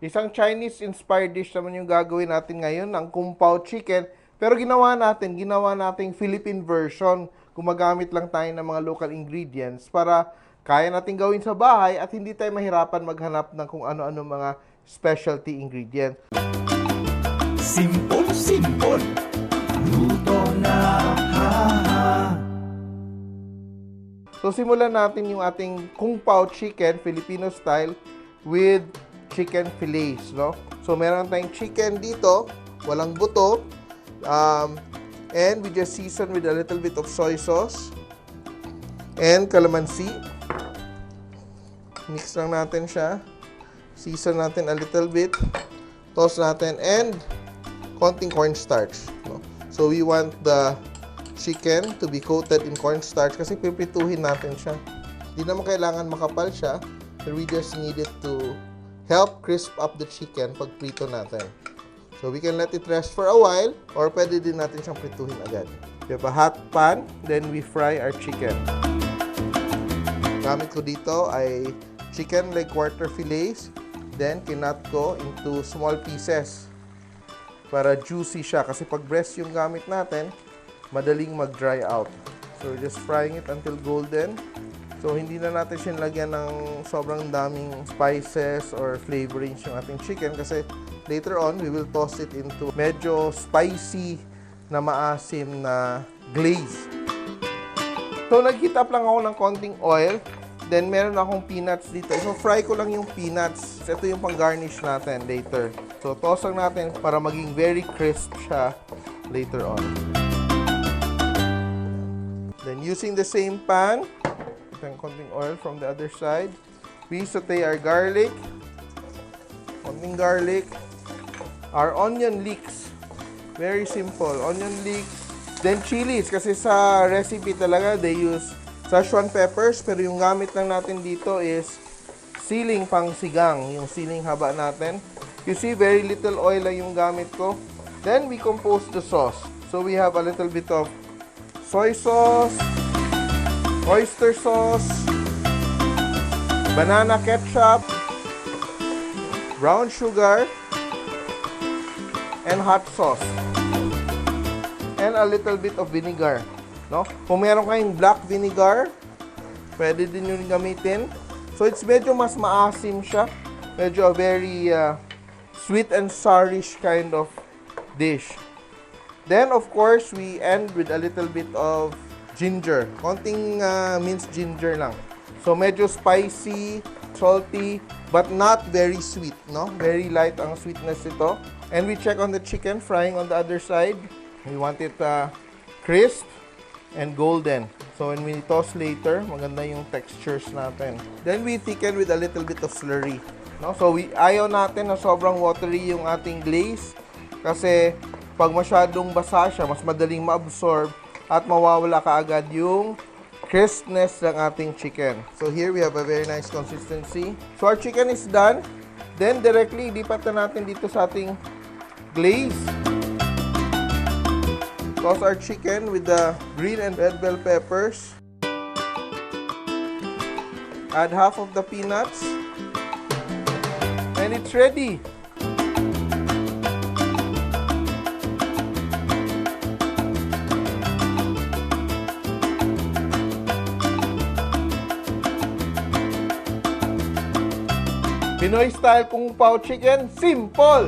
Isang Chinese-inspired dish naman yung gagawin natin ngayon, ang Kung Pao chicken. Pero ginawa nating Philippine version. Gumagamit lang tayo ng mga local ingredients para kaya natin gawin sa bahay at hindi tayo mahirapan maghanap ng kung ano-ano mga specialty ingredients. Simple, luto na, So simulan natin yung ating Kung Pao chicken, Filipino style, with chicken fillets, no? So meron tayong chicken dito, walang buto, and we just season with a little bit of soy sauce and calamansi. Mix lang natin siya. Season natin a little bit. Toss natin and konting cornstarch, no? So we want the chicken to be coated in cornstarch kasi pipituhin natin siya. Hindi naman kailangan makapal siya, but we just need it to help crisp up the chicken pag prito natin. So we can let it rest for a while or pwede din natin siyang prituhin agad. We have a hot pan, then we fry our chicken. Gamit ko dito ay chicken leg quarter fillets, then kinat ko into small pieces para juicy siya kasi pag breast yung gamit natin, madaling mag-dry out. So we're just frying it until golden. So hindi na natin siya lagyan ng sobrang daming spices or flavorings yung ating chicken kasi later on we will toss it into medyo spicy na maasim na glaze. So nag-heat up lang ako ng konting oil. Then meron akong peanuts dito. So fry ko lang yung peanuts. Ito yung pang-garnish natin later. So toss lang natin para maging very crisp siya later on. Then using the same pan, and konting oil from the other side, we saute our garlic, konting garlic, our onion leeks, very simple, onion leeks, then chilies, kasi sa recipe talaga they use Szechuan peppers, pero yung gamit lang natin dito is siling pansigang, yung siling haba natin. You see, very little oil lang yung gamit ko. Then we compose the sauce. So we have a little bit of soy sauce, oyster sauce, banana ketchup, brown sugar, and hot sauce. And a little bit of vinegar. No? Kung meron kayong black vinegar, pwede din yun gamitin. So it's medyo mas maasim siya. Medyo a very sweet and sourish kind of dish. Then, of course, we end with a little bit of ginger. Konting minced ginger lang. So, medyo spicy, salty, but not very sweet, no? Very light ang sweetness ito. And we check on the chicken frying on the other side. We want it crisp and golden. So, when we toss later, maganda yung textures natin. Then, we thicken with a little bit of slurry. No? So, ayaw natin na sobrang watery yung ating glaze kasi pag masyadong basa siya, mas madaling ma-absorb at mawawala kaagad yung crispness ng ating chicken. So here we have a very nice consistency. So our chicken is done. Then directly, ilipat na natin dito sa ating glaze. Toss our chicken with the green and red bell peppers. Add half of the peanuts. And it's ready. Pinoy-Style Kung Pao chicken, simple!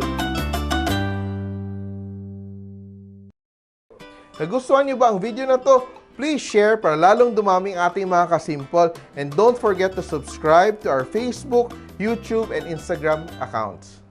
Nagustuhan niyo ba ang video na to? Please share para lalong dumami ang ating mga ka-simple. And don't forget to subscribe to our Facebook, YouTube, and Instagram accounts.